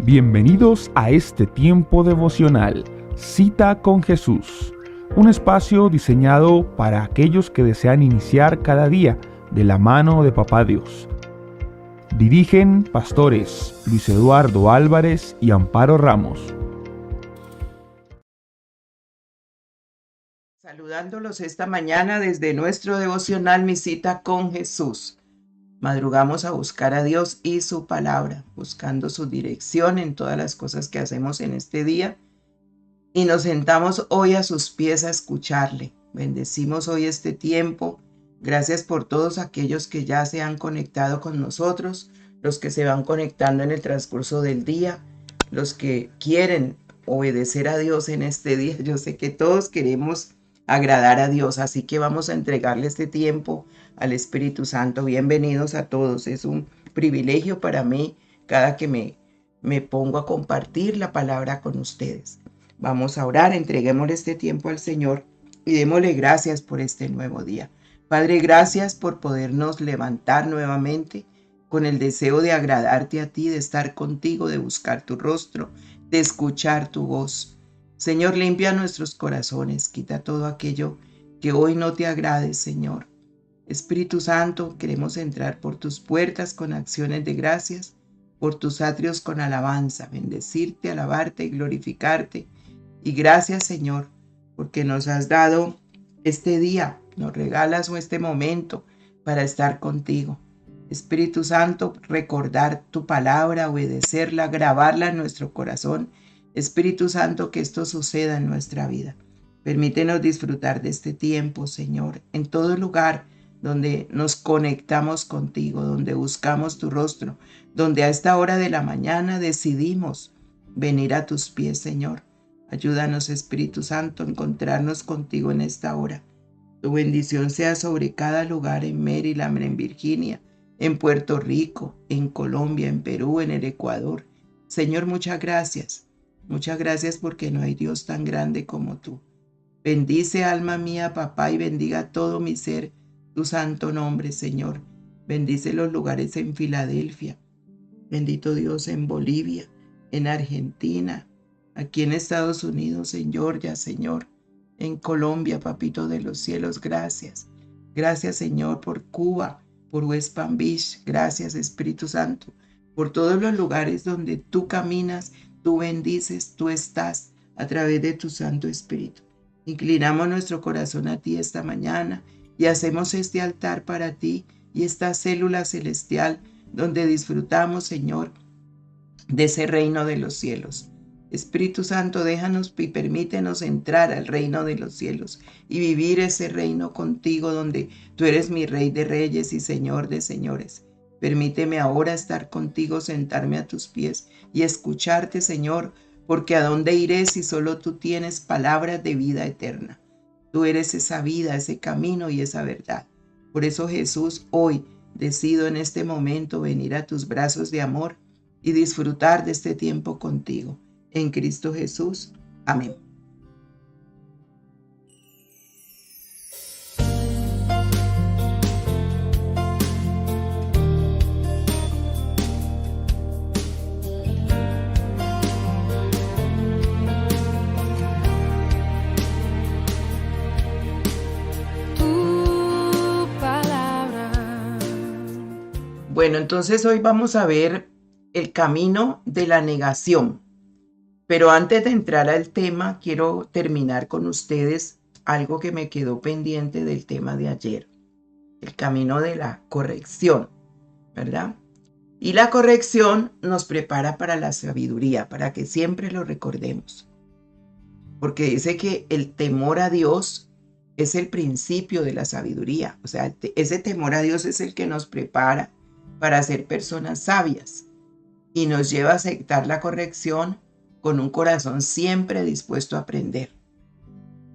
Bienvenidos a este tiempo devocional, Cita con Jesús, un espacio diseñado para aquellos que desean iniciar cada día de la mano de Papá Dios. Dirigen pastores Luis Eduardo Álvarez y Amparo Ramos. Saludándolos esta mañana desde nuestro devocional Mi Cita con Jesús. Madrugamos a buscar a Dios y su palabra, buscando su dirección en todas las cosas que hacemos en este día. Y nos sentamos hoy a sus pies a escucharle. Bendecimos hoy este tiempo. Gracias por todos aquellos que ya se han conectado con nosotros, los que se van conectando en el transcurso del día, los que quieren obedecer a Dios en este día. Yo sé que todos queremos agradar a Dios, así que vamos a entregarle este tiempo al Espíritu Santo. Bienvenidos a todos. Es un privilegio para mí cada que me pongo a compartir la palabra con ustedes. Vamos a orar, entreguémosle este tiempo al Señor y démosle gracias por este nuevo día. Padre, gracias por podernos levantar nuevamente con el deseo de agradarte a ti, de estar contigo, de buscar tu rostro, de escuchar tu voz. Señor, limpia nuestros corazones, quita todo aquello que hoy no te agrade, Señor. Espíritu Santo, queremos entrar por tus puertas con acciones de gracias, por tus atrios con alabanza, bendecirte, alabarte y glorificarte. Y gracias, Señor, porque nos has dado este día, nos regalas este momento para estar contigo. Espíritu Santo, recordar tu palabra, obedecerla, grabarla en nuestro corazón. Espíritu Santo, que esto suceda en nuestra vida. Permítenos disfrutar de este tiempo, Señor, en todo lugar donde nos conectamos contigo, donde buscamos tu rostro, donde a esta hora de la mañana decidimos venir a tus pies, Señor. Ayúdanos, Espíritu Santo, a encontrarnos contigo en esta hora. Tu bendición sea sobre cada lugar en Maryland, en Virginia, en Puerto Rico, en Colombia, en Perú, en el Ecuador. Señor, muchas gracias. Muchas gracias porque no hay Dios tan grande como tú. Bendice, alma mía, papá, y bendiga todo mi ser tu santo nombre, Señor. Bendice los lugares en Filadelfia. Bendito Dios, en Bolivia, en Argentina, aquí en Estados Unidos, en Georgia, Señor. En Colombia, papito de los cielos, gracias. Gracias, Señor, por Cuba, por West Palm Beach. Gracias, Espíritu Santo, por todos los lugares donde tú caminas, tú bendices, tú estás a través de tu Santo Espíritu. Inclinamos nuestro corazón a ti esta mañana y hacemos este altar para ti y esta célula celestial donde disfrutamos, Señor, de ese reino de los cielos. Espíritu Santo, déjanos y permítenos entrar al reino de los cielos y vivir ese reino contigo donde tú eres mi Rey de reyes y Señor de señores. Permíteme ahora estar contigo, sentarme a tus pies y escucharte, Señor, porque ¿a dónde iré si solo tú tienes palabras de vida eterna? Tú eres esa vida, ese camino y esa verdad. Por eso, Jesús, hoy decido en este momento venir a tus brazos de amor y disfrutar de este tiempo contigo. En Cristo Jesús. Amén. Bueno, entonces hoy vamos a ver el camino de la negación. Pero antes de entrar al tema, quiero terminar con ustedes algo que me quedó pendiente del tema de ayer. El camino de la corrección, ¿verdad? Y la corrección nos prepara para la sabiduría, para que siempre lo recordemos. Porque dice que el temor a Dios es el principio de la sabiduría. O sea, ese temor a Dios es el que nos prepara para ser personas sabias y nos lleva a aceptar la corrección con un corazón siempre dispuesto a aprender.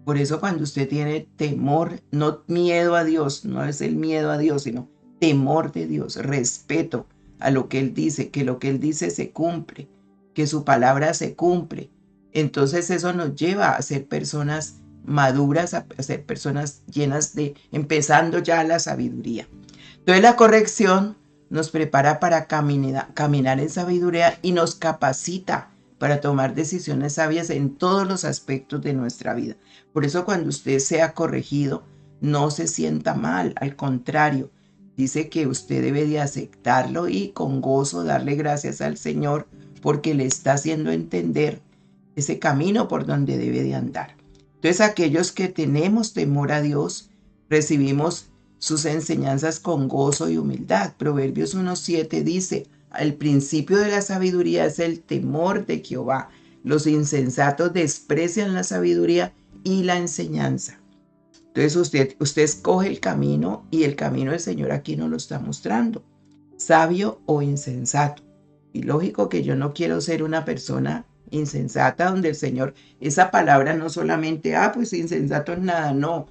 Por eso cuando usted tiene temor, no miedo a Dios, no es el miedo a Dios, sino temor de Dios, respeto a lo que Él dice, que lo que Él dice se cumple, que su palabra se cumple. Entonces eso nos lleva a ser personas maduras, a ser personas llenas de, empezando ya la sabiduría. Entonces la corrección nos prepara para caminar en sabiduría y nos capacita para tomar decisiones sabias en todos los aspectos de nuestra vida. Por eso cuando usted sea corregido, no se sienta mal, al contrario, dice que usted debe de aceptarlo y con gozo darle gracias al Señor porque le está haciendo entender ese camino por donde debe de andar. Entonces aquellos que tenemos temor a Dios, recibimos sus enseñanzas con gozo y humildad. Proverbios 1:7 dice, el principio de la sabiduría es el temor de Jehová. Los insensatos desprecian la sabiduría y la enseñanza. Entonces usted escoge el camino y el camino del Señor aquí nos lo está mostrando. Sabio o insensato. Y lógico que yo no quiero ser una persona insensata donde el Señor, esa palabra no solamente, pues insensato es nada, no.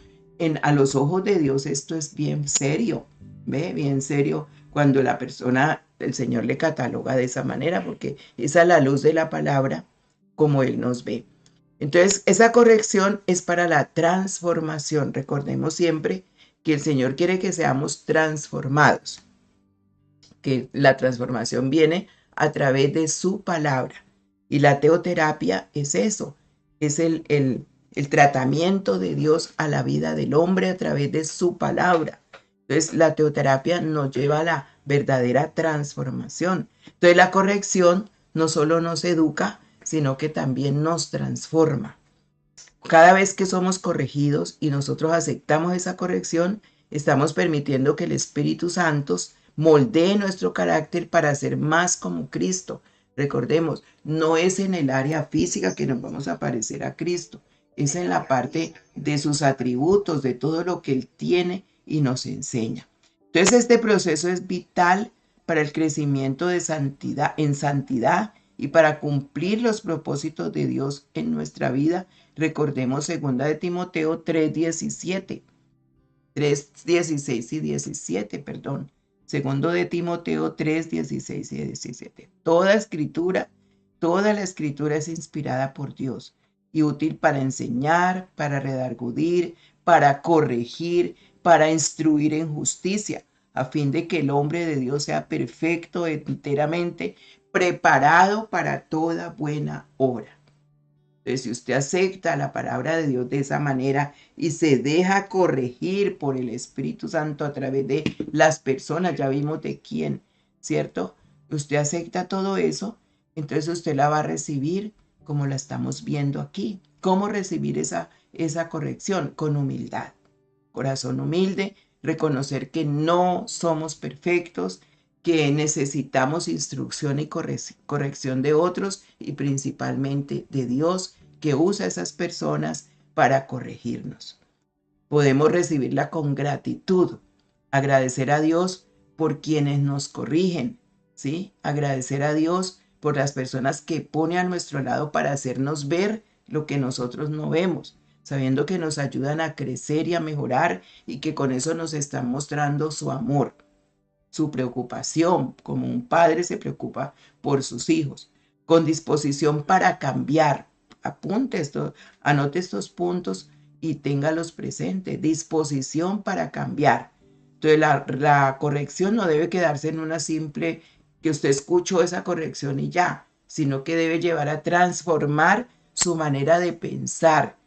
A los ojos de Dios esto es bien serio, ¿ve? Bien serio cuando la persona, el Señor le cataloga de esa manera, porque es a la luz de la palabra como Él nos ve. Entonces, esa corrección es para la transformación. Recordemos siempre que el Señor quiere que seamos transformados, que la transformación viene a través de su palabra. Y la teoterapia es eso, es el tratamiento de Dios a la vida del hombre a través de su palabra. Entonces, la teoterapia nos lleva a la verdadera transformación. Entonces, la corrección no solo nos educa, sino que también nos transforma. Cada vez que somos corregidos y nosotros aceptamos esa corrección, estamos permitiendo que el Espíritu Santo moldee nuestro carácter para ser más como Cristo. Recordemos, no es en el área física que nos vamos a parecer a Cristo, es en la parte de sus atributos, de todo lo que Él tiene y nos enseña. Entonces, este proceso es vital para el crecimiento de santidad, en santidad y para cumplir los propósitos de Dios en nuestra vida. Recordemos 2 de Timoteo 3:16 y 17, perdón. 2 de Timoteo 3:16 y 17. Toda la escritura es inspirada por Dios y útil para enseñar, para redarguir, para corregir, para instruir en justicia, a fin de que el hombre de Dios sea perfecto, enteramente preparado para toda buena obra. Entonces, si usted acepta la palabra de Dios de esa manera y se deja corregir por el Espíritu Santo a través de las personas, ya vimos de quién, ¿cierto? Usted acepta todo eso, entonces usted la va a recibir como la estamos viendo aquí. ¿Cómo recibir esa corrección? Con humildad. Corazón humilde, reconocer que no somos perfectos, que necesitamos instrucción y corrección de otros y principalmente de Dios, que usa a esas personas para corregirnos. Podemos recibirla con gratitud, agradecer a Dios por quienes nos corrigen, ¿sí? Agradecer a Dios por las personas que pone a nuestro lado para hacernos ver lo que nosotros no vemos, sabiendo que nos ayudan a crecer y a mejorar y que con eso nos están mostrando su amor, su preocupación, como un padre se preocupa por sus hijos, con disposición para cambiar. Apunte esto, anote estos puntos y téngalos presentes. Disposición para cambiar. Entonces la corrección no debe quedarse en una simple, que usted escuchó esa corrección y ya, sino que debe llevar a transformar su manera de pensar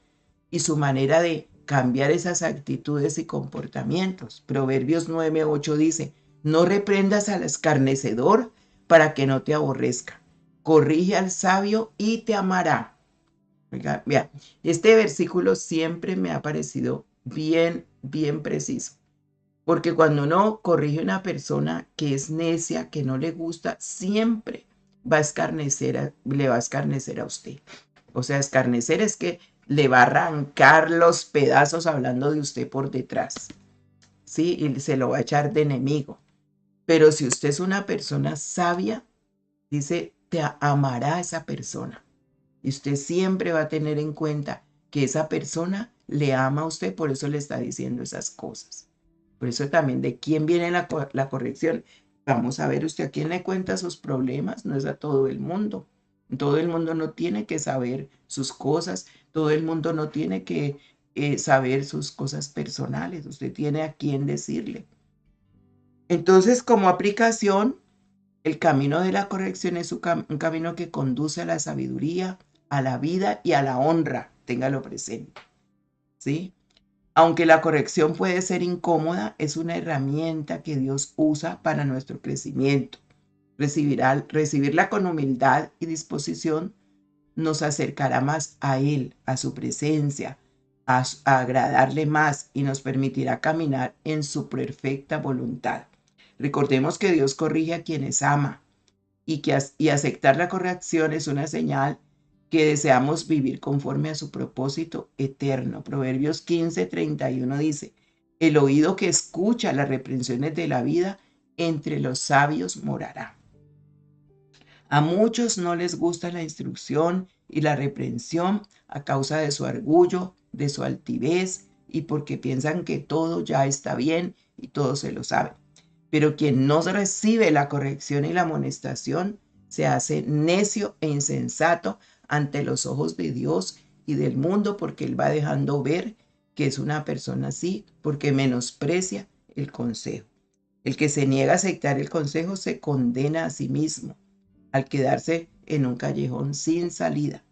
y su manera de cambiar esas actitudes y comportamientos. Proverbios 9:8 dice, no reprendas al escarnecedor para que no te aborrezca. Corrige al sabio y te amará. Oiga, vea, este versículo siempre me ha parecido bien preciso. Porque cuando uno corrige a una persona que es necia, que no le gusta, siempre le va a escarnecer a usted. O sea, escarnecer es que le va a arrancar los pedazos hablando de usted por detrás. Sí, y se lo va a echar de enemigo. Pero si usted es una persona sabia, dice, te amará a esa persona. Y usted siempre va a tener en cuenta que esa persona le ama a usted, por eso le está diciendo esas cosas. Por eso también de quién viene la corrección. Vamos a ver usted a quién le cuenta sus problemas, no es a todo el mundo. Todo el mundo no tiene que saber sus cosas, todo el mundo no tiene que saber sus cosas personales. Usted tiene a quién decirle. Entonces, como aplicación, el camino de la corrección es un camino que conduce a la sabiduría, a la vida y a la honra. Téngalo presente, ¿sí? Aunque la corrección puede ser incómoda, es una herramienta que Dios usa para nuestro crecimiento. Recibirla con humildad y disposición nos acercará más a Él, a su presencia, a agradarle más y nos permitirá caminar en su perfecta voluntad. Recordemos que Dios corrige a quienes ama y aceptar la corrección es una señal que deseamos vivir conforme a su propósito eterno. Proverbios 15:31 dice, el oído que escucha las reprensiones de la vida, entre los sabios morará. A muchos no les gusta la instrucción y la reprensión a causa de su orgullo, de su altivez y porque piensan que todo ya está bien y todo se lo sabe. Pero quien no recibe la corrección y la amonestación se hace necio e insensato ante los ojos de Dios y del mundo porque él va dejando ver que es una persona así porque menosprecia el consejo. El que se niega a aceptar el consejo se condena a sí mismo al quedarse en un callejón sin salida.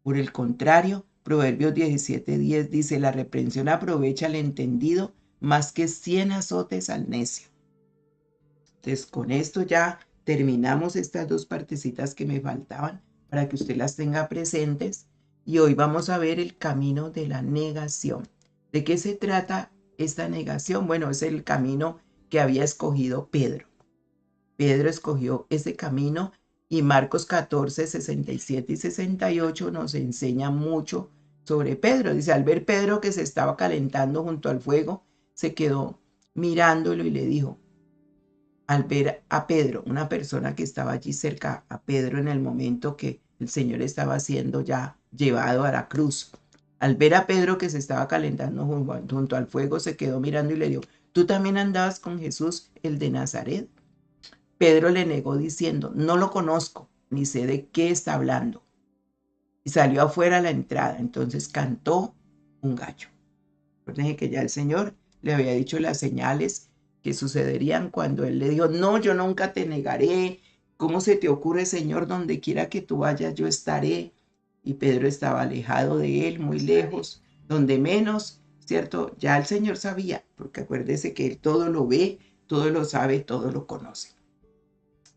Por el contrario, Proverbios 17:10 dice, la reprensión aprovecha al entendido más que 100 azotes al necio. Entonces, con esto ya terminamos estas dos partecitas que me faltaban para que usted las tenga presentes. Y hoy vamos a ver el camino de la negación. ¿De qué se trata esta negación? Bueno, es el camino que había escogido Pedro. Pedro escogió ese camino y Marcos 14, 67 y 68 nos enseña mucho sobre Pedro. Dice, al ver Pedro que se estaba calentando junto al fuego, se quedó mirándolo y le dijo, al ver a Pedro, una persona que estaba allí cerca a Pedro en el momento que el Señor estaba siendo ya llevado a la cruz. Al ver a Pedro que se estaba calentando junto al fuego, se quedó mirando y le dijo, ¿tú también andabas con Jesús, el de Nazaret? Pedro le negó diciendo, no lo conozco, ni sé de qué está hablando. Y salió afuera a la entrada. Entonces cantó un gallo. Recuerden que ya el Señor le había dicho las señales que sucederían cuando él le dijo, no, yo nunca te negaré. ¿Cómo se te ocurre, Señor, donde quiera que tú vayas, yo estaré? Y Pedro estaba alejado de él, muy lejos, donde menos, ¿cierto? Ya el Señor sabía, porque acuérdese que él todo lo ve, todo lo sabe, todo lo conoce.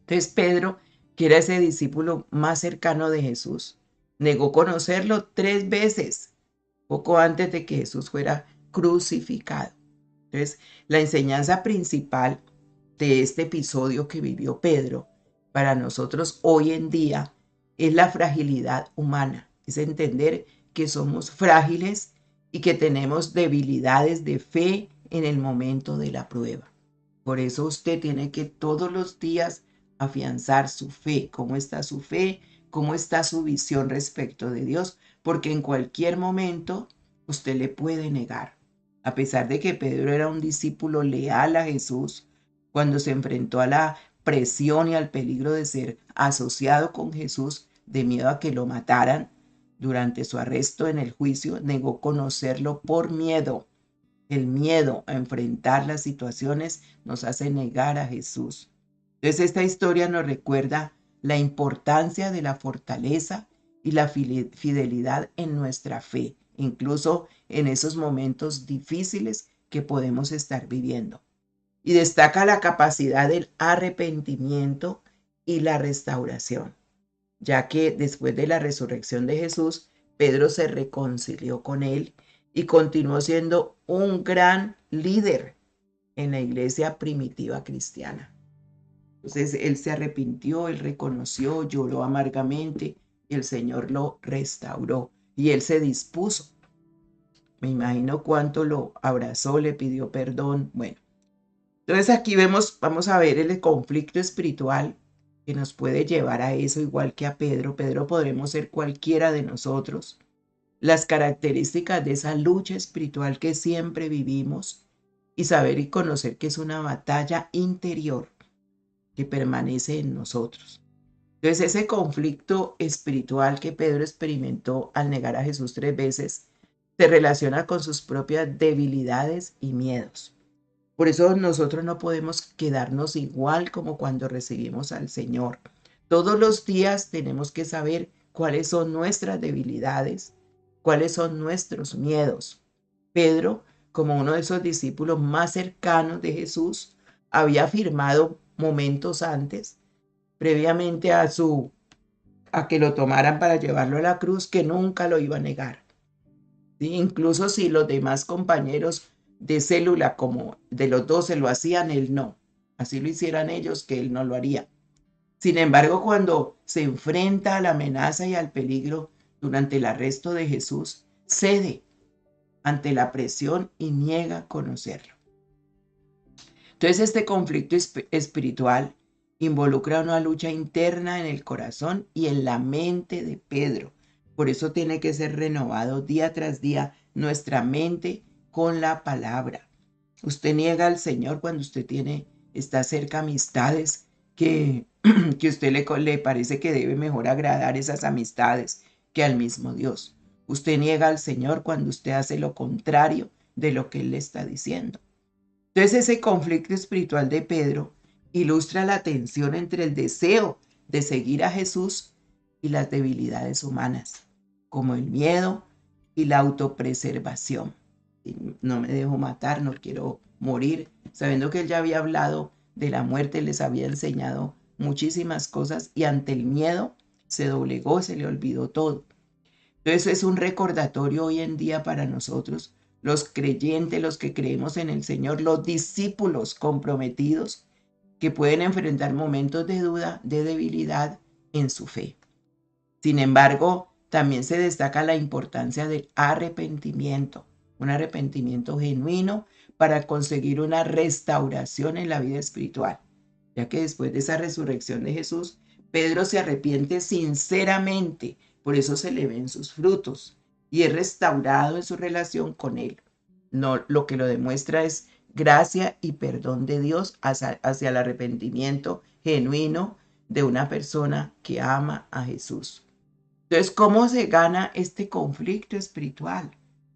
Entonces Pedro, que era ese discípulo más cercano de Jesús, negó conocerlo 3 veces, poco antes de que Jesús fuera crucificado. Entonces, la enseñanza principal de este episodio que vivió Pedro para nosotros hoy en día es la fragilidad humana, es entender que somos frágiles y que tenemos debilidades de fe en el momento de la prueba. Por eso usted tiene que todos los días afianzar su fe. ¿Cómo está su fe? ¿Cómo está su visión respecto de Dios? Porque en cualquier momento usted le puede negar. A pesar de que Pedro era un discípulo leal a Jesús, cuando se enfrentó a la presión y al peligro de ser asociado con Jesús de miedo a que lo mataran durante su arresto en el juicio, negó conocerlo por miedo. El miedo a enfrentar las situaciones nos hace negar a Jesús. Entonces esta historia nos recuerda la importancia de la fortaleza y la fidelidad en nuestra fe, incluso en esos momentos difíciles que podemos estar viviendo. Y destaca la capacidad del arrepentimiento y la restauración, ya que después de la resurrección de Jesús, Pedro se reconcilió con él y continuó siendo un gran líder en la iglesia primitiva cristiana. Entonces él se arrepintió, él reconoció, lloró amargamente y el Señor lo restauró y él se dispuso. Me imagino cuánto lo abrazó, le pidió perdón. Bueno, entonces aquí vamos a ver el conflicto espiritual que nos puede llevar a eso, igual que a Pedro. Pedro podremos ser cualquiera de nosotros. Las características de esa lucha espiritual que siempre vivimos y saber y conocer que es una batalla interior que permanece en nosotros. Entonces ese conflicto espiritual que Pedro experimentó al negar a Jesús 3 veces se relaciona con sus propias debilidades y miedos. Por eso nosotros no podemos quedarnos igual como cuando recibimos al Señor. Todos los días tenemos que saber cuáles son nuestras debilidades, cuáles son nuestros miedos. Pedro, como uno de esos discípulos más cercanos de Jesús, había afirmado momentos antes, previamente a que lo tomaran para llevarlo a la cruz, que nunca lo iba a negar. ¿Sí? Incluso si los demás compañeros de célula, como de los 12, lo hacían, él no. Así lo hicieran ellos, que él no lo haría. Sin embargo, cuando se enfrenta a la amenaza y al peligro durante el arresto de Jesús, cede ante la presión y niega conocerlo. Entonces, este conflicto espiritual involucra una lucha interna en el corazón y en la mente de Pedro. Por eso tiene que ser renovado día tras día nuestra mente con la palabra. Usted niega al Señor cuando usted está cerca de amistades que usted le parece que debe mejor agradar esas amistades que al mismo Dios. Usted niega al Señor cuando usted hace lo contrario de lo que Él le está diciendo. Entonces ese conflicto espiritual de Pedro ilustra la tensión entre el deseo de seguir a Jesús y las debilidades humanas, como el miedo y la autopreservación. No me dejo matar, no quiero morir, sabiendo que él ya había hablado de la muerte, les había enseñado muchísimas cosas y ante el miedo se doblegó, se le olvidó todo. Entonces es un recordatorio hoy en día para nosotros, los creyentes, los que creemos en el Señor, los discípulos comprometidos que pueden enfrentar momentos de duda, de debilidad en su fe. Sin embargo, también se destaca la importancia del arrepentimiento, un arrepentimiento genuino para conseguir una restauración en la vida espiritual, ya que después de esa resurrección de Jesús, Pedro se arrepiente sinceramente, por eso se le ven sus frutos y es restaurado en su relación con Él. No, lo que lo demuestra es gracia y perdón de Dios hacia el arrepentimiento genuino de una persona que ama a Jesús. Entonces, ¿cómo se gana este conflicto espiritual?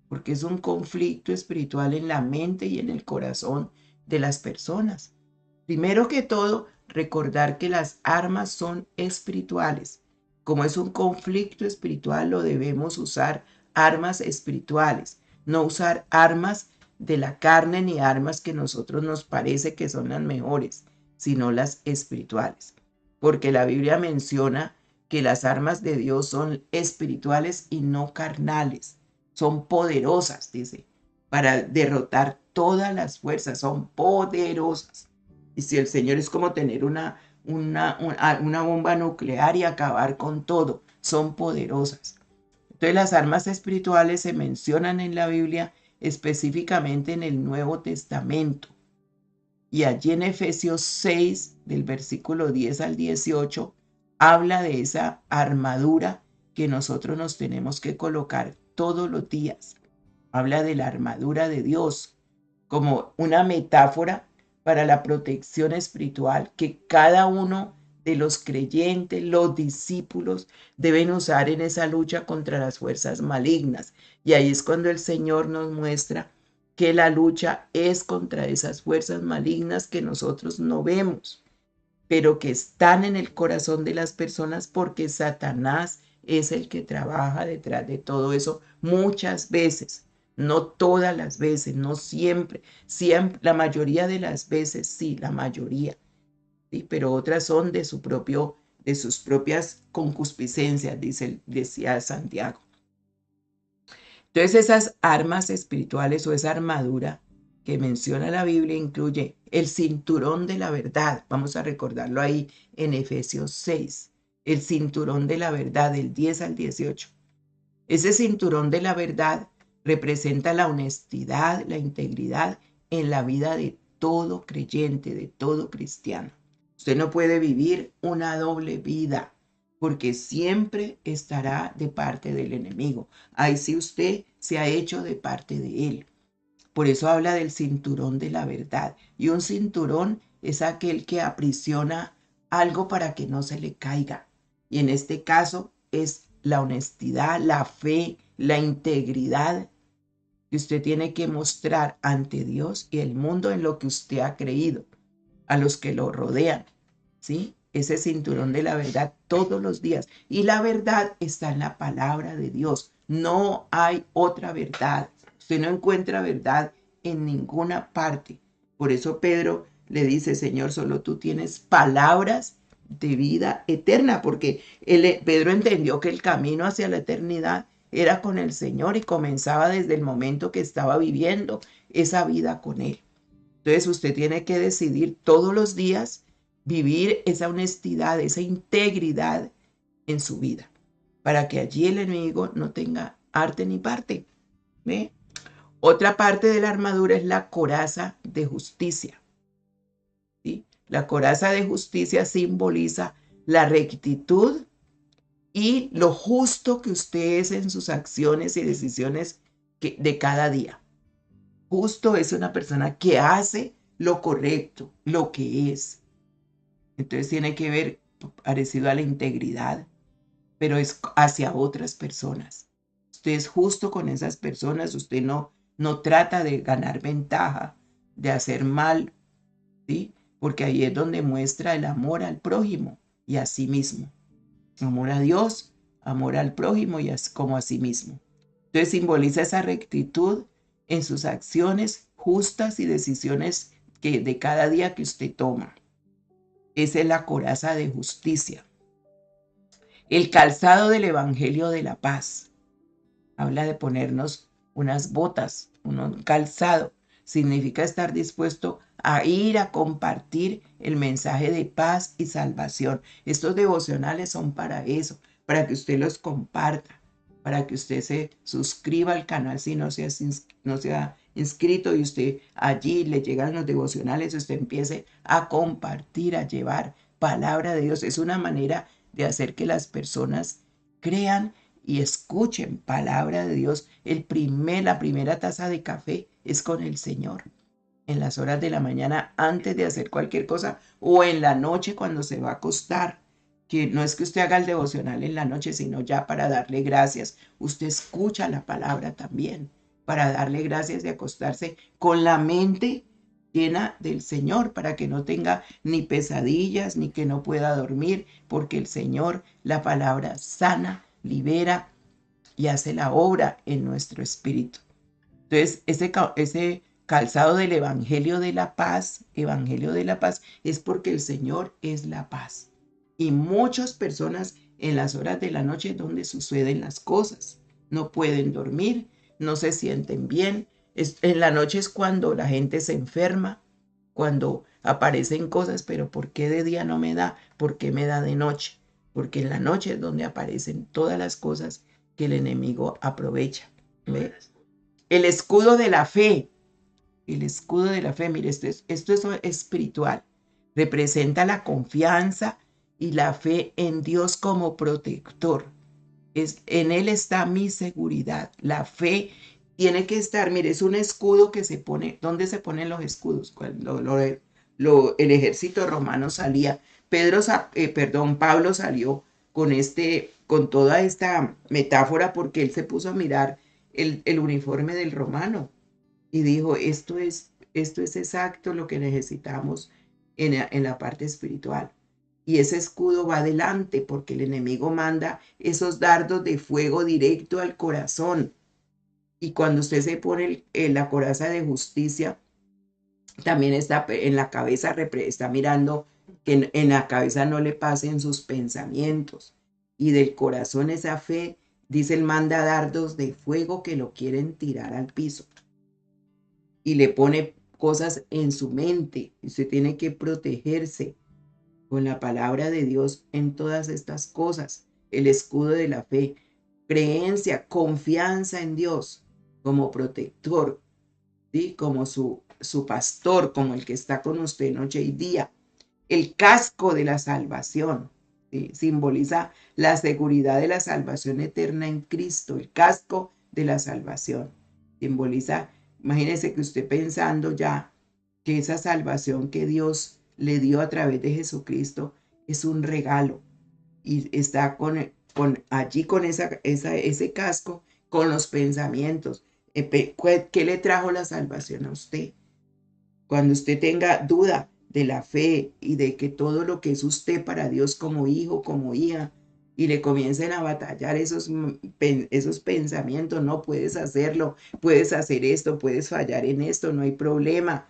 Porque es un conflicto espiritual en la mente y en el corazón de las personas. Primero que todo, recordar que las armas son espirituales. Como es un conflicto espiritual, lo debemos usar armas espirituales, no usar armas de la carne ni armas que a nosotros nos parece que son las mejores, sino las espirituales. Porque la Biblia menciona que las armas de Dios son espirituales y no carnales. Son poderosas, dice, para derrotar todas las fuerzas, son poderosas. Y si el Señor es como tener una bomba nuclear y acabar con todo, son poderosas. Entonces las armas espirituales se mencionan en la Biblia específicamente en el Nuevo Testamento. Y allí en Efesios 6, del versículo 10 al 18, habla de esa armadura que nosotros nos tenemos que colocar todos los días. Habla de la armadura de Dios como una metáfora para la protección espiritual que cada uno de los creyentes, los discípulos, deben usar en esa lucha contra las fuerzas malignas. Y ahí es cuando el Señor nos muestra que la lucha es contra esas fuerzas malignas que nosotros no vemos, pero que están en el corazón de las personas porque Satanás es el que trabaja detrás de todo eso muchas veces. No todas las veces, no siempre, la mayoría de las veces sí, la mayoría, ¿sí? Pero otras son de sus propias concupiscencias, decía Santiago. Entonces esas armas espirituales o esa armadura que menciona la Biblia incluye el cinturón de la verdad. Vamos a recordarlo ahí en Efesios 6. El cinturón de la verdad, del 10 al 18. Ese cinturón de la verdad representa la honestidad, la integridad en la vida de todo creyente, de todo cristiano. Usted no puede vivir una doble vida porque siempre estará de parte del enemigo. Ahí sí usted se ha hecho de parte de él. Por eso habla del cinturón de la verdad. Y un cinturón es aquel que aprisiona algo para que no se le caiga. Y en este caso es la honestidad, la fe, la integridad que usted tiene que mostrar ante Dios y el mundo en lo que usted ha creído, a los que lo rodean, ¿sí? Ese cinturón de la verdad todos los días. Y la verdad está en la palabra de Dios. No hay otra verdad. Usted no encuentra verdad en ninguna parte. Por eso Pedro le dice, Señor, solo tú tienes palabras de vida eterna, porque Pedro entendió que el camino hacia la eternidad era con el Señor y comenzaba desde el momento que estaba viviendo esa vida con Él. Entonces usted tiene que decidir todos los días vivir esa honestidad, esa integridad en su vida, para que allí el enemigo no tenga arte ni parte. ¿Ve? Otra parte de la armadura es la coraza de justicia. ¿Sí? La coraza de justicia simboliza la rectitud y lo justo que usted es en sus acciones y decisiones de cada día. Justo es una persona que hace lo correcto, lo que es. Entonces tiene que ver parecido a la integridad, pero es hacia otras personas. Usted es justo con esas personas, usted no trata de ganar ventaja, de hacer mal, ¿sí? Porque ahí es donde muestra el amor al prójimo y a sí mismo. Amor a Dios, amor al prójimo y como a sí mismo. Entonces simboliza esa rectitud en sus acciones justas y decisiones de cada día que usted toma. Esa es la coraza de justicia. El calzado del Evangelio de la Paz. Habla de ponernos unas botas, un calzado. Significa estar dispuesto a ir a compartir el mensaje de paz y salvación. Estos devocionales son para eso, para que usted los comparta, para que usted se suscriba al canal si no se ha inscrito y usted allí le llegan los devocionales, usted empiece a compartir, a llevar palabra de Dios. Es una manera de hacer que las personas crean y escuchen palabra de Dios. La primera taza de café es con el Señor. En las horas de la mañana antes de hacer cualquier cosa o en la noche cuando se va a acostar. Que no es que usted haga el devocional en la noche, sino ya para darle gracias. Usted escucha la palabra también para darle gracias y acostarse con la mente llena del Señor, para que no tenga ni pesadillas ni que no pueda dormir, porque el Señor, la palabra sana, libera y hace la obra en nuestro espíritu. Entonces, ese calzado del Evangelio de la Paz, es porque el Señor es la paz. Y muchas personas en las horas de la noche donde suceden las cosas, no pueden dormir, no se sienten bien. En la noche es cuando la gente se enferma, cuando aparecen cosas, pero ¿por qué de día no me da? ¿Por qué me da de noche? Porque en la noche es donde aparecen todas las cosas que el enemigo aprovecha. ¿Ve? El escudo de la fe. El escudo de la fe, mire, esto es espiritual. Representa la confianza y la fe en Dios como protector. En Él está mi seguridad. La fe tiene que estar, mire, es un escudo que se pone. ¿Dónde se ponen los escudos? Cuando el ejército romano salía. Pablo salió con toda esta metáfora porque él se puso a mirar el uniforme del romano y dijo, esto es exacto lo que necesitamos en la parte espiritual. Y ese escudo va adelante porque el enemigo manda esos dardos de fuego directo al corazón. Y cuando usted se pone la coraza de justicia, también está en la cabeza, está mirando que en la cabeza no le pasen sus pensamientos. Y del corazón esa fe, dice, él manda dardos de fuego que lo quieren tirar al piso. Y le pone cosas en su mente. Y usted tiene que protegerse con la palabra de Dios en todas estas cosas. El escudo de la fe, creencia, confianza en Dios como protector, ¿sí? Como su pastor, como el que está con usted noche y día. El casco de la salvación, ¿sí? Simboliza la seguridad de la salvación eterna en Cristo. El casco de la salvación simboliza, imagínese que usted pensando ya que esa salvación que Dios le dio a través de Jesucristo es un regalo y está allí con ese casco, con los pensamientos. ¿Qué le trajo la salvación a usted? Cuando usted tenga duda de la fe y de que todo lo que es usted para Dios como hijo, como hija, y le comiencen a batallar esos pensamientos, no puedes hacerlo, puedes hacer esto, puedes fallar en esto, no hay problema,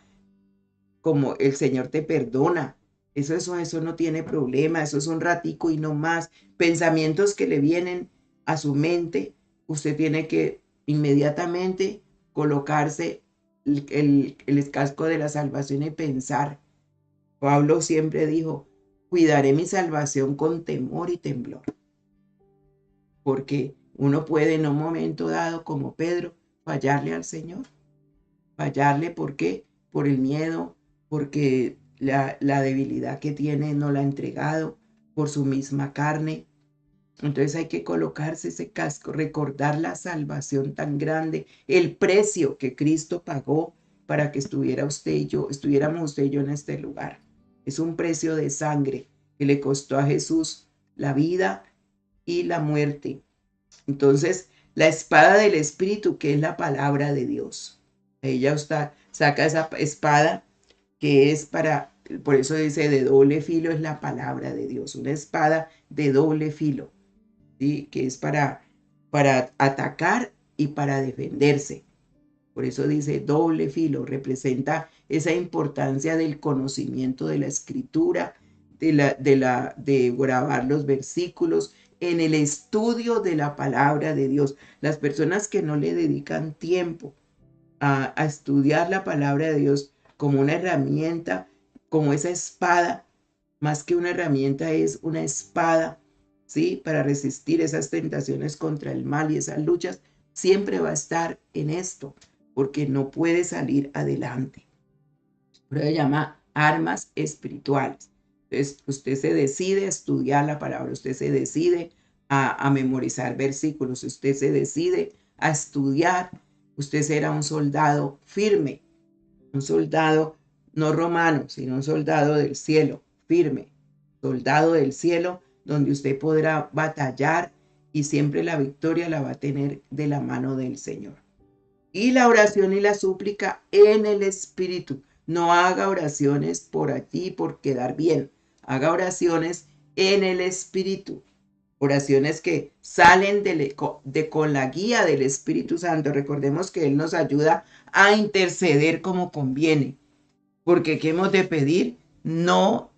como el Señor te perdona. Eso no tiene problema, eso es un ratico y no más. Pensamientos que le vienen a su mente, usted tiene que inmediatamente colocarse el casco de la salvación y pensar. Pablo siempre dijo, cuidaré mi salvación con temor y temblor, porque uno puede en un momento dado, como Pedro, fallarle al Señor. Fallarle, ¿por qué? Por el miedo, porque la debilidad que tiene no la ha entregado, por su misma carne. Entonces hay que colocarse ese casco, recordar la salvación tan grande, el precio que Cristo pagó para que estuviéramos usted y yo en este lugar. Es un precio de sangre que le costó a Jesús la vida y la muerte. Entonces, la espada del Espíritu, que es la palabra de Dios. Ella saca esa espada que es por eso dice de doble filo, es la palabra de Dios, una espada de doble filo, ¿sí? Que es para atacar y para defenderse. Por eso dice doble filo, representa esa importancia del conocimiento de la escritura, de grabar los versículos, en el estudio de la palabra de Dios. Las personas que no le dedican tiempo a estudiar la palabra de Dios como una herramienta, como esa espada, más que una herramienta es una espada, ¿sí? Para resistir esas tentaciones contra el mal y esas luchas, siempre va a estar en esto, porque no puede salir adelante. Pero se llama armas espirituales. Entonces, usted se decide a estudiar la palabra, usted se decide a memorizar versículos, usted se decide a estudiar, usted será un soldado firme, un soldado no romano, sino un soldado del cielo, firme, soldado del cielo, donde usted podrá batallar y siempre la victoria la va a tener de la mano del Señor. Y la oración y la súplica en el Espíritu. No haga oraciones por allí por quedar bien. Haga oraciones en el Espíritu. Oraciones que salen con la guía del Espíritu Santo. Recordemos que Él nos ayuda a interceder como conviene. Porque ¿qué hemos de pedir? No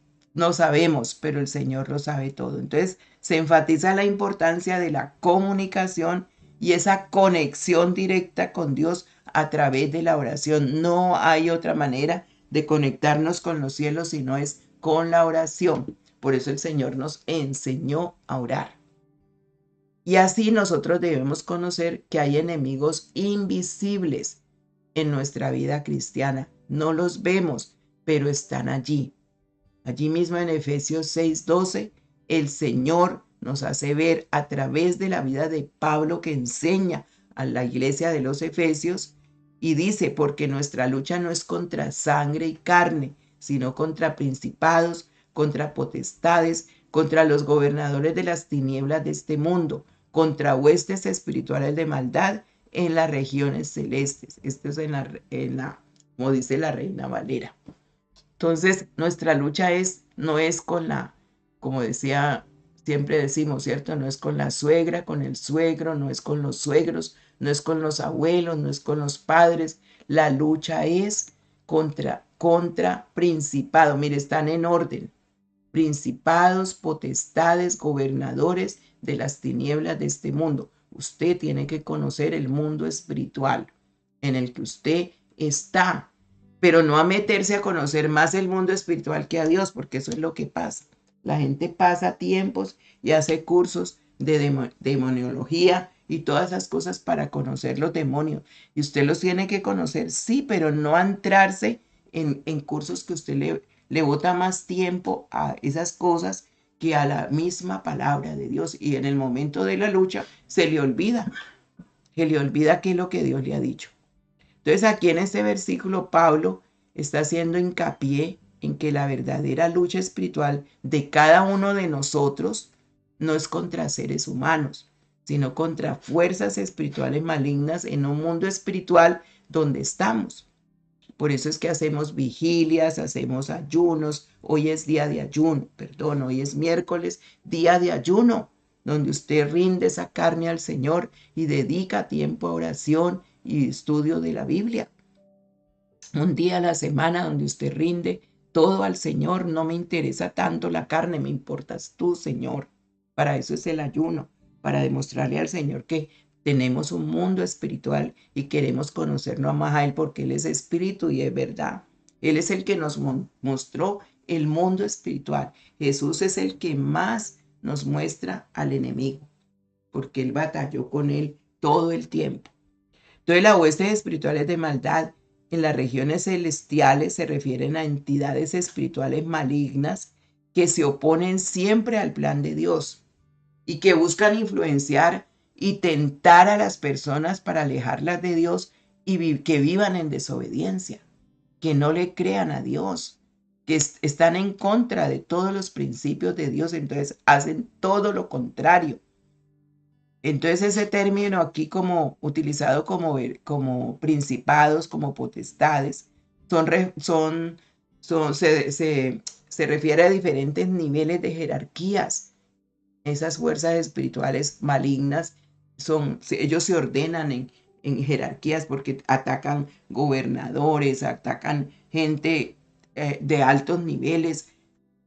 sabemos, pero el Señor lo sabe todo. Entonces se enfatiza la importancia de la comunicación y esa conexión directa con Dios a través de la oración. No hay otra manera de conectarnos con los cielos si no es con la oración. Por eso el Señor nos enseñó a orar. Y así nosotros debemos conocer que hay enemigos invisibles en nuestra vida cristiana. No los vemos, pero están allí. Allí mismo en Efesios 6:12, el Señor nos hace ver a través de la vida de Pablo, que enseña a la iglesia de los Efesios, y dice, porque nuestra lucha no es contra sangre y carne, sino contra principados, contra potestades, contra los gobernadores de las tinieblas de este mundo, contra huestes espirituales de maldad en las regiones celestes. Esto es como dice la Reina Valera. Entonces, nuestra lucha no es con como siempre decimos, ¿cierto? No es con la suegra, con el suegro, no es con los suegros, no es con los abuelos, no es con los padres. La lucha es contra principados. Mire, están en orden. Principados, potestades, gobernadores de las tinieblas de este mundo. Usted tiene que conocer el mundo espiritual en el que usted está, pero no a meterse a conocer más el mundo espiritual que a Dios, porque eso es lo que pasa. La gente pasa tiempos y hace cursos de demoniología y todas esas cosas para conocer los demonios. Y usted los tiene que conocer, sí, pero no entrarse en cursos que usted le bota más tiempo a esas cosas que a la misma palabra de Dios. Y en el momento de la lucha se le olvida qué es lo que Dios le ha dicho. Entonces aquí en este versículo Pablo está haciendo hincapié en que la verdadera lucha espiritual de cada uno de nosotros no es contra seres humanos, sino contra fuerzas espirituales malignas en un mundo espiritual donde estamos. Por eso es que hacemos vigilias, hacemos ayunos. Hoy es día de ayuno, perdón, hoy es miércoles, día de ayuno, donde usted rinde esa carne al Señor y dedica tiempo a oración y estudio de la Biblia. Un día a la semana donde usted rinde todo al Señor. No me interesa tanto la carne, me importas tú, Señor. Para eso es el ayuno, para demostrarle al Señor que tenemos un mundo espiritual y queremos conocernos más a Él porque Él es espíritu y es verdad. Él es el que nos mostró el mundo espiritual. Jesús es el que más nos muestra al enemigo, porque Él batalló con él todo el tiempo. Entonces, las huestes espirituales de maldad en las regiones celestiales se refieren a entidades espirituales malignas que se oponen siempre al plan de Dios y que buscan influenciar y tentar a las personas para alejarlas de Dios y que vivan en desobediencia, que no le crean a Dios, que están en contra de todos los principios de Dios, entonces hacen todo lo contrario. Entonces ese término aquí como utilizado como principados, como potestades, se refiere a diferentes niveles de jerarquías. Esas fuerzas espirituales malignas ellos se ordenan en jerarquías porque atacan gobernadores, atacan gente de altos niveles.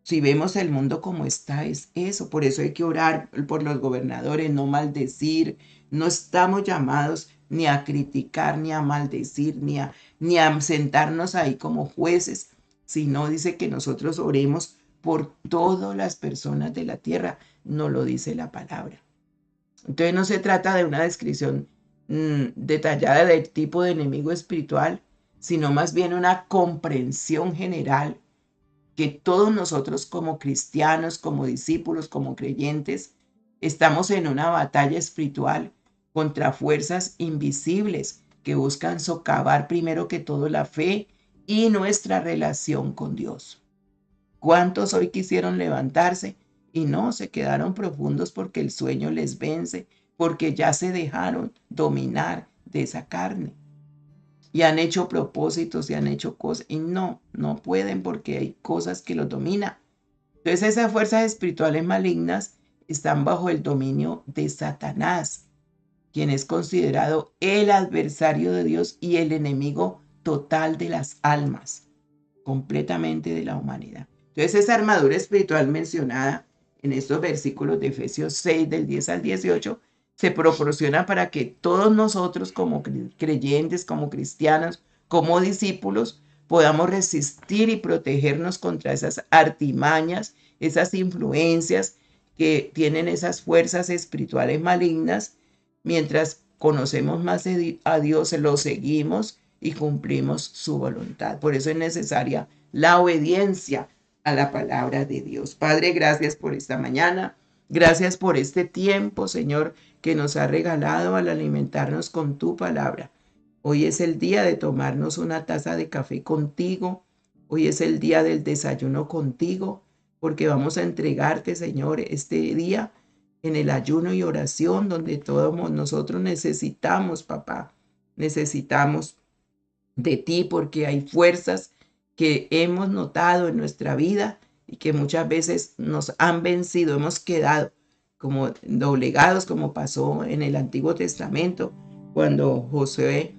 Si vemos el mundo como está, es eso. Por eso hay que orar por los gobernadores, no maldecir. No estamos llamados ni a criticar, ni a maldecir, ni a sentarnos ahí como jueces, sino dice que nosotros oremos por todas las personas de la tierra. No lo dice la palabra. Entonces no se trata de una descripción detallada del tipo de enemigo espiritual, sino más bien una comprensión general que todos nosotros como cristianos, como discípulos, como creyentes, estamos en una batalla espiritual contra fuerzas invisibles que buscan socavar primero que todo la fe y nuestra relación con Dios. ¿Cuántos hoy quisieron levantarse y no se quedaron profundos porque el sueño les vence, porque ya se dejaron dominar de esa carne? Y han hecho propósitos y han hecho cosas y no pueden porque hay cosas que los dominan. Entonces esas fuerzas espirituales malignas están bajo el dominio de Satanás, quien es considerado el adversario de Dios y el enemigo total de las almas, completamente de la humanidad. Entonces esa armadura espiritual mencionada en estos versículos de Efesios 6 del 10 al 18 se proporciona para que todos nosotros como creyentes, como cristianos, como discípulos, podamos resistir y protegernos contra esas artimañas, esas influencias que tienen esas fuerzas espirituales malignas, mientras conocemos más a Dios, lo seguimos y cumplimos su voluntad. Por eso es necesaria la obediencia a la palabra de Dios. Padre, gracias por esta mañana. Gracias por este tiempo, Señor, que nos ha regalado al alimentarnos con tu palabra. Hoy es el día de tomarnos una taza de café contigo. Hoy es el día del desayuno contigo, porque vamos a entregarte, Señor, este día en el ayuno y oración, donde todos nosotros necesitamos, papá, necesitamos de ti, porque hay fuerzas que hemos notado en nuestra vida y que muchas veces nos han vencido, hemos quedado como doblegados, como pasó en el Antiguo Testamento, cuando Josué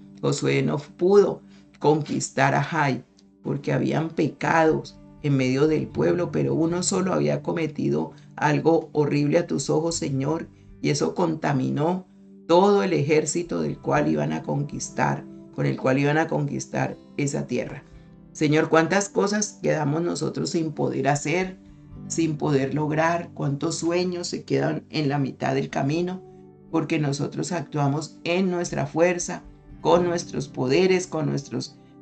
no pudo conquistar a Jai, porque habían pecados en medio del pueblo, pero uno solo había cometido algo horrible a tus ojos, Señor, y eso contaminó todo el ejército del cual iban a conquistar, con el cual iban a conquistar esa tierra. Señor, cuántas cosas quedamos nosotros sin poder hacer, sin poder lograr, cuántos sueños se quedan en la mitad del camino, porque nosotros actuamos en nuestra fuerza, con nuestros poderes, con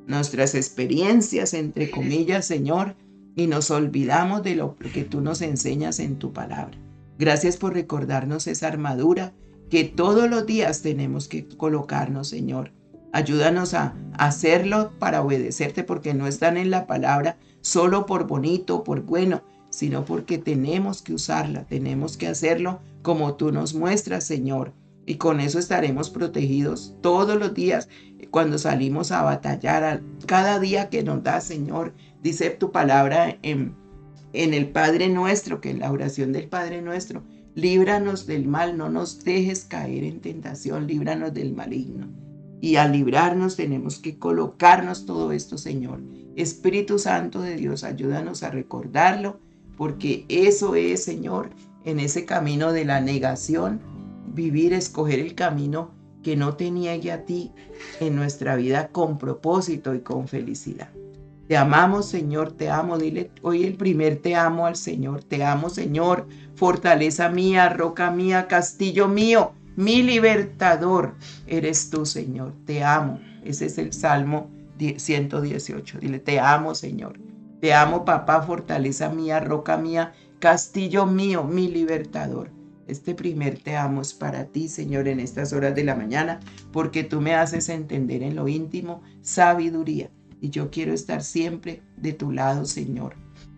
nuestras experiencias, entre comillas, Señor, y nos olvidamos de lo que tú nos enseñas en tu palabra. Gracias por recordarnos esa armadura que todos los días tenemos que colocarnos, Señor. Ayúdanos a hacerlo para obedecerte, porque no están en la palabra solo por bonito, por bueno, sino porque tenemos que usarla, tenemos que hacerlo como tú nos muestras, Señor. Y con eso estaremos protegidos todos los días cuando salimos a batallar, cada día que nos da, Señor. Dice tu palabra en el Padre Nuestro, que en la oración del Padre Nuestro, líbranos del mal, no nos dejes caer en tentación, líbranos del maligno. Y al librarnos tenemos que colocarnos todo esto, Señor. Espíritu Santo de Dios, ayúdanos a recordarlo, porque eso es, Señor, en ese camino de la negación, vivir, escoger el camino que no te niegue a ti en nuestra vida con propósito y con felicidad. Te amamos, Señor, te amo. Dile hoy el primer te amo al Señor. Te amo, Señor, fortaleza mía, roca mía, castillo mío, mi libertador. Eres tú, Señor. Te amo. Ese es el Salmo 118. Dile, te amo, Señor. Te amo, papá, fortaleza mía, roca mía, castillo mío, mi libertador. Este primer te amo es para ti, Señor, en estas horas de la mañana, porque tú me haces entender en lo íntimo sabiduría. Y yo quiero estar siempre de tu lado, Señor.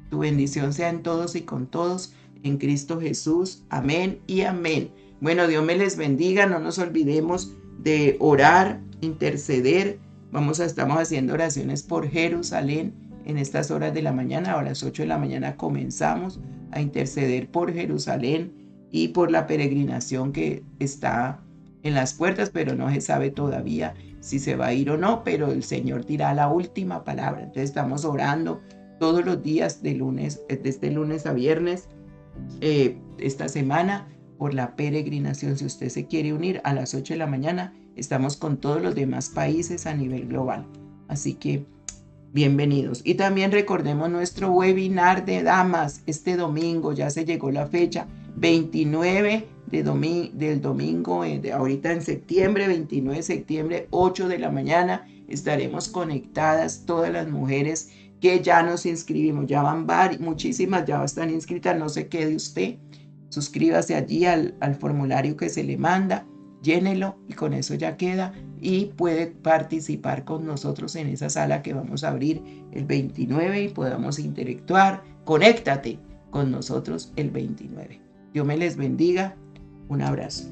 Tu bendición sea en todos y con todos, en Cristo Jesús. Amén y amén. Bueno, Dios me les bendiga. No nos olvidemos de orar, interceder. Estamos haciendo oraciones por Jerusalén en estas horas de la mañana. A las 8 de la mañana comenzamos a interceder por Jerusalén y por la peregrinación que está en las puertas, pero no se sabe todavía si se va a ir o no, pero el Señor dirá la última palabra. Entonces estamos orando todos los días desde lunes a viernes esta semana por la peregrinación. Si usted se quiere unir a las 8 de la mañana, estamos con todos los demás países a nivel global. Así que bienvenidos. Y también recordemos nuestro webinar de damas este domingo. Ya se llegó la fecha, 29 del domingo, ahorita en septiembre, 29 de septiembre, 8 de la mañana, estaremos conectadas todas las mujeres que ya nos inscribimos. Ya van muchísimas, ya están inscritas, no se quede usted. Suscríbase allí al formulario que se le manda, llénelo y con eso ya queda y puede participar con nosotros en esa sala que vamos a abrir el 29 y podamos interactuar. Conéctate con nosotros el 29. Dios me les bendiga. Un abrazo.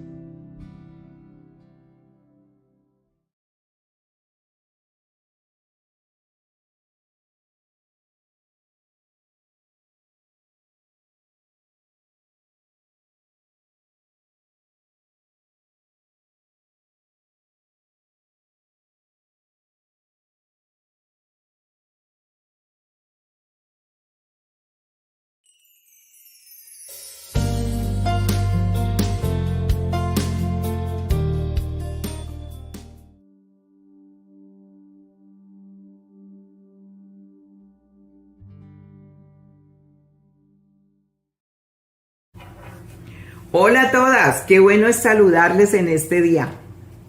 Hola a todas, qué bueno es saludarles en este día.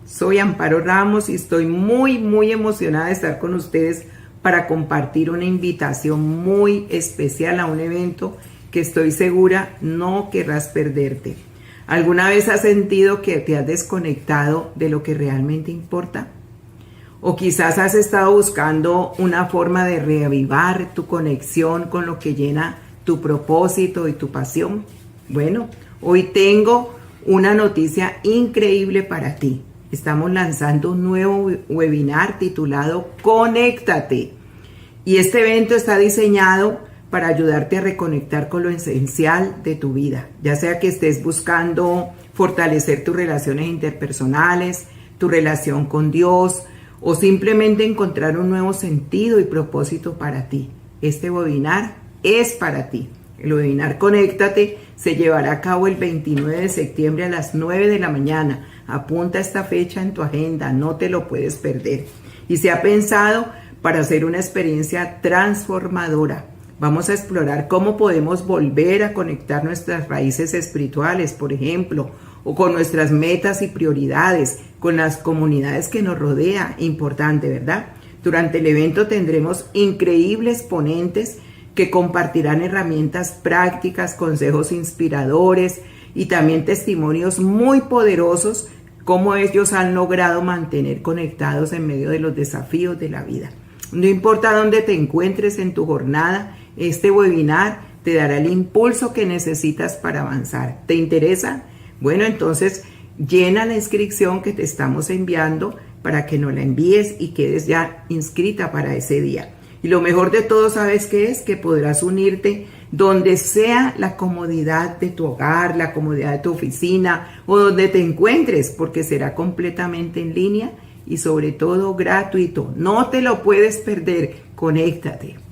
Soy Amparo Ramos y estoy muy emocionada de estar con ustedes para compartir una invitación muy especial a un evento que estoy segura no querrás perderte. ¿Alguna vez has sentido que te has desconectado de lo que realmente importa? O quizás has estado buscando una forma de reavivar tu conexión con lo que llena tu propósito y tu pasión. Bueno, hoy tengo una noticia increíble para ti. Estamos lanzando un nuevo webinar titulado Conéctate. Y este evento está diseñado para ayudarte a reconectar con lo esencial de tu vida. Ya sea que estés buscando fortalecer tus relaciones interpersonales, tu relación con Dios, o simplemente encontrar un nuevo sentido y propósito para ti. Este webinar es para ti. El webinar Conéctate se llevará a cabo el 29 de septiembre a las 9 de la mañana. Apunta esta fecha en tu agenda, no te lo puedes perder. Y se ha pensado para hacer una experiencia transformadora. Vamos a explorar cómo podemos volver a conectar nuestras raíces espirituales, por ejemplo, o con nuestras metas y prioridades, con las comunidades que nos rodea. Importante, ¿verdad? Durante el evento tendremos increíbles ponentes que compartirán herramientas prácticas, consejos inspiradores y también testimonios muy poderosos, cómo ellos han logrado mantener conectados en medio de los desafíos de la vida. No importa dónde te encuentres en tu jornada, este webinar te dará el impulso que necesitas para avanzar. ¿Te interesa? Bueno, entonces llena la inscripción que te estamos enviando para que nos la envíes y quedes ya inscrita para ese día. Y lo mejor de todo, ¿sabes qué es? Que podrás unirte donde sea la comodidad de tu hogar, la comodidad de tu oficina o donde te encuentres, porque será completamente en línea y sobre todo gratuito. No te lo puedes perder. Conéctate.